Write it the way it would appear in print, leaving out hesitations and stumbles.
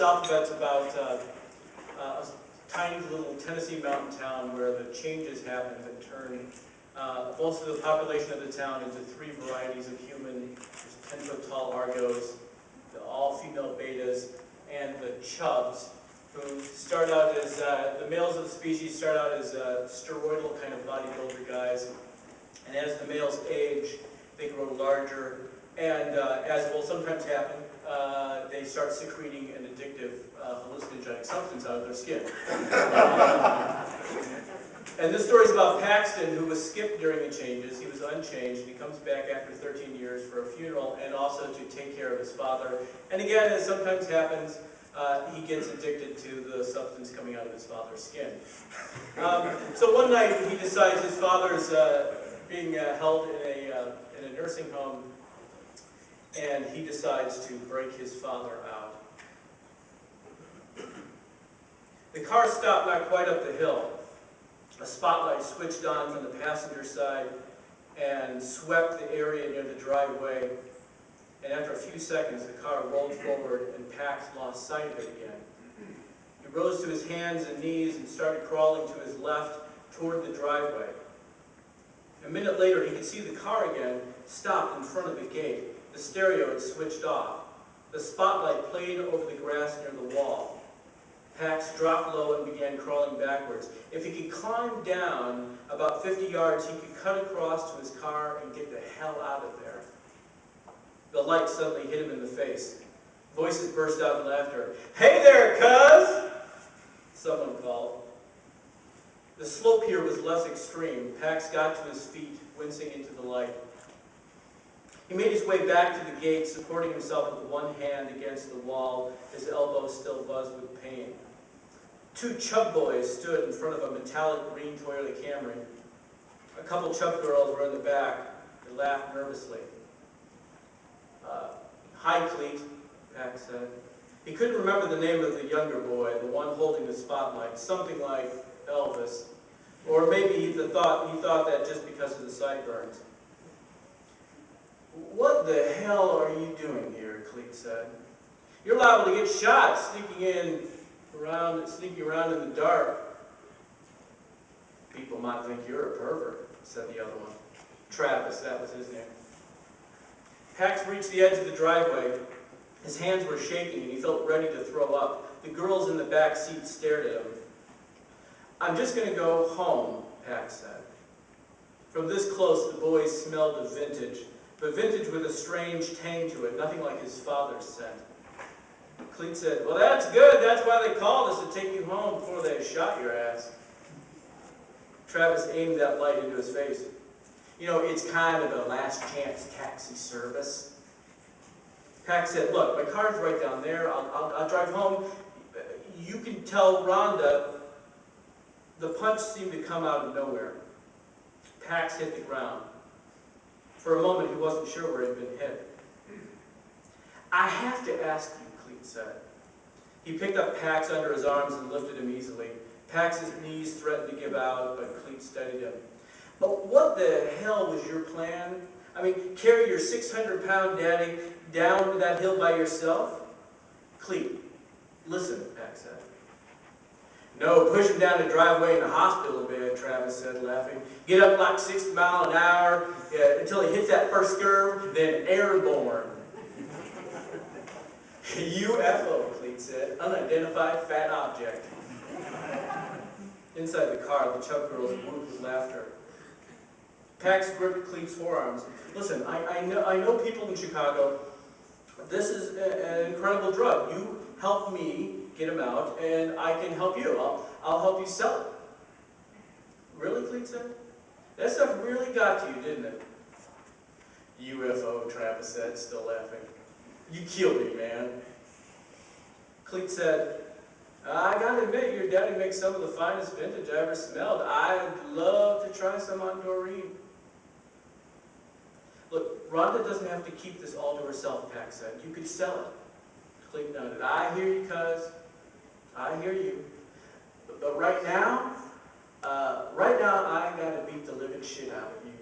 this alphabet's about a tiny little Tennessee mountain town where the changes happen that turn most of the population of the town into three varieties of human. There's 10-foot-tall Argos, the all-female betas, and the chubs, who start out as, the males of the species start out as steroidal kind of bodybuilder guys, and as the males age, they grow larger, and as will sometimes happen, they start secreting an addictive hallucinogenic substance out of their skin. And this story is about Paxton, who was skipped during the changes. He was unchanged. He comes back after 13 years for a funeral and also to take care of his father. And again, as sometimes happens, he gets addicted to the substance coming out of his father's skin. So one night, he decides his father's being held in a nursing home, and he decides to break his father out. The car stopped not quite up the hill. A spotlight switched on from the passenger side and swept the area near the driveway. And after a few seconds, the car rolled forward and Pax lost sight of it again. He rose to his hands and knees and started crawling to his left toward the driveway. A minute later, he could see the car again stopped in front of the gate. The stereo had switched off. The spotlight played over the grass near the wall. Pax dropped low and began crawling backwards. If he could climb down about 50 yards, he could cut across to his car and get the hell out of there. The light suddenly hit him in the face. Voices burst out in laughter. "Hey there, cuz!" someone called. The slope here was less extreme. Pax got to his feet, wincing into the light. He made his way back to the gate, supporting himself with one hand against the wall, his elbows still buzzed with pain. Two chub boys stood in front of a metallic green Toyota Camry. A couple chub girls were in the back. They laughed nervously. "Hi, Cleet," Pax said. He couldn't remember the name of the younger boy, the one holding the spotlight, something like Elvis. Or maybe he thought that just because of the sideburns. "What the hell are you doing here?" Cleet said. "You're liable to get shot sneaking around in the dark." "People might think you're a pervert," said the other one. Travis, that was his name. Pax reached the edge of the driveway. His hands were shaking and he felt ready to throw up. The girls in the back seat stared at him. "I'm just going to go home," Pax said. From this close, the boys smelled of vintage, but vintage with a strange tang to it, nothing like his father's scent. Cleet said, "Well, that's good. That's why they called us, to take you home before they shot your ass." Travis aimed that light into his face. "You know, it's kind of a last chance taxi service." Pax said, "Look, my car's right down there. I'll drive home. You can tell Rhonda." The punch seemed to come out of nowhere. Pax hit the ground. For a moment, he wasn't sure where he had been hit. "I have to ask you," Cleet said. He picked up Pax under his arms and lifted him easily. Pax's knees threatened to give out, but Cleet steadied him. "But what the hell was your plan? I mean, carry your 600-pound daddy down that hill by yourself?" "Cleet, listen," Pax said. "No, push him down the driveway in the hospital bed," Travis said, laughing. "Get up like 60 miles an hour until he hits that first curve, then airborne." "UFO," Cleet said. "Unidentified fat object." Inside the car, the chub girls whooped with laughter. Pax gripped Cleet's forearms. "Listen, I know people in Chicago. This is an incredible drug. You help me get him out, and I can help you. I'll help you sell it." "Really?" Cleet said. "That stuff really got to you, didn't it?" "UFO," Travis said, still laughing. "You killed me, man." Cleet said, "I gotta admit, your daddy makes some of the finest vintage I ever smelled. I'd love to try some on Doreen." "Look, Rhonda doesn't have to keep this all to herself," Pax said. "You could sell it." Cleet nodded. "I hear you, cuz. I hear you. But right now, I gotta beat the living shit out of you."